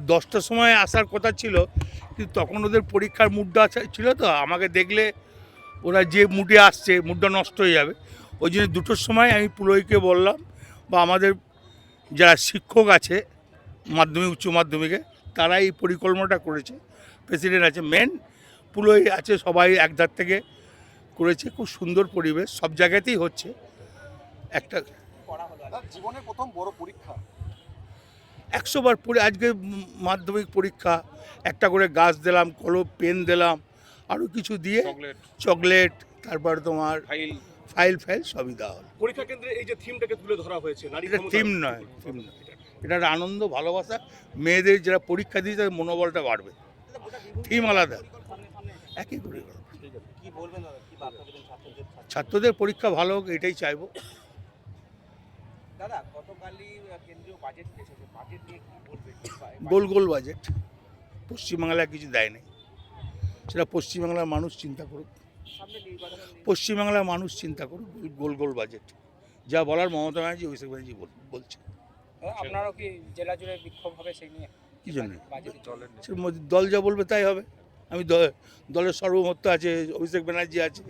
10টার সময় আসার কথা ছিল, কিন্তু তখন ওদের পরীক্ষার মুডটা ছিল, তো আমাকে দেখলে ওরা যে মুডে আসছে মুডটা নষ্ট হয়ে যাবে। ওই জন্য 2টোর সময় আমি পুরোহিতকে বললাম, বা আমাদের যারা শিক্ষক আছে মাধ্যমিক উচ্চ মাধ্যমিকে, তারা এই পরিকল্পনাটা করেছে। প্রেসিডেন্ট আছে, মেন পুরোহিত আছে, সবাই একধার থেকে করেছে। খুব সুন্দর পরিবেশ, সব জায়গাতেই হচ্ছে। একটা জীবনের প্রথম বড় পরীক্ষা 100 বার পড়ে আজকে মাধ্যমিক পরীক্ষা, একটা করে গাছ দিলাম, কলম পেন দিলাম, আরও কিছু দিয়ে চকলেট, তারপর তোমার ফাইল সবই দেওয়া হলো। পরীক্ষা কেন্দ্রে এই যে থিমটাকে তুলে ধরা হয়েছে নারী এটা থিম নয়, এটা একটা আনন্দ, ভালোবাসা। মেয়েদের যারা পরীক্ষা দিয়ে তাদের মনোবলটা বাড়বে। থিম আলাদা, একই করে কি বলবেন দাদা, কি বার্তা দেবেন ছাত্রদের পরীক্ষা ভালো হোক, এটাই চাইবো। দাদা গতকালই কেন্দ্রীয় বাজেট এসেছে, বাজেট নিয়ে কি বলবেন? গোল বাজেট, পশ্চিমবাংলায় কিছু দেয় নাই, সেটা পশ্চিমবাংলার মানুষ চিন্তা করুক। সামনে নির্বাচন, পশ্চিমবাংলার মানুষ চিন্তা করুক। গোল বাজেট যা বলার মমতা ব্যানার্জি, অভিষেক ব্যানার্জি বলছে। আপনারও কি জেলা জুড়ে বিক্ষোভ হবে সেই নিয়ে? কি জন্য? দল যা বলবে তাই হবে। আমি দলের সর্বমত্ত আছে, অভিষেক ব্যানার্জি আছে,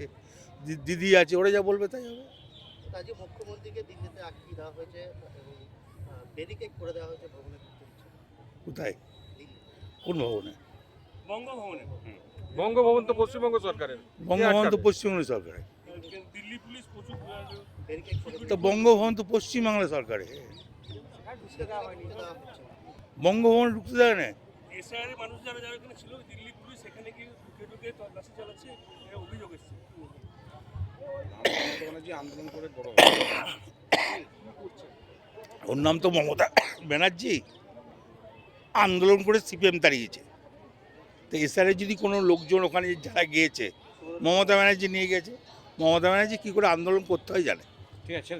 দিদি আছে, ওরা যা বলবে তাই হবে। রাজ্যে মুখ্যমন্ত্রীকে দিল্লিতে আটকে দেওয়া হয়েছে এবং ব্যারিকেড করে দেওয়া হয়েছে ভবনের ভিতরে। কোথায়? কোন ভবনে? বঙ্গভবনে। বঙ্গভবন তো পশ্চিমবঙ্গ সরকারের। বঙ্গভবন তো পশ্চিমবঙ্গ সরকারের। দিল্লি পুলিশ প্রচুর ব্যারিকেড করে তো বঙ্গভবন তো পশ্চিমবাংলা সরকারের। ঢুকতে দেওয়া হয়নি, ঢুকতে দেওয়া হচ্ছে না। বঙ্গভবন ঢুকতে দেয় না। এসআইআর মানুষ যারা যারা এখানে ছিল, দিল্লি পুলিশ সেখানে কি ঢুকে তল্লাশি চালাচ্ছে, এটা অভিযোগ এসেছে। আন্দোলন করে বড় ওর নাম তো মমতা ব্যানার্জি, আন্দোলন করে সিপিএম তাড়িয়েছে। তো এসআরে যদি কোনো লোকজন ওখানে যারা গিয়েছে, মমতা ব্যানার্জি নিয়ে গেছে, মমতা ব্যানার্জি কী করে আন্দোলন করতে হয় জানে। ঠিক আছে।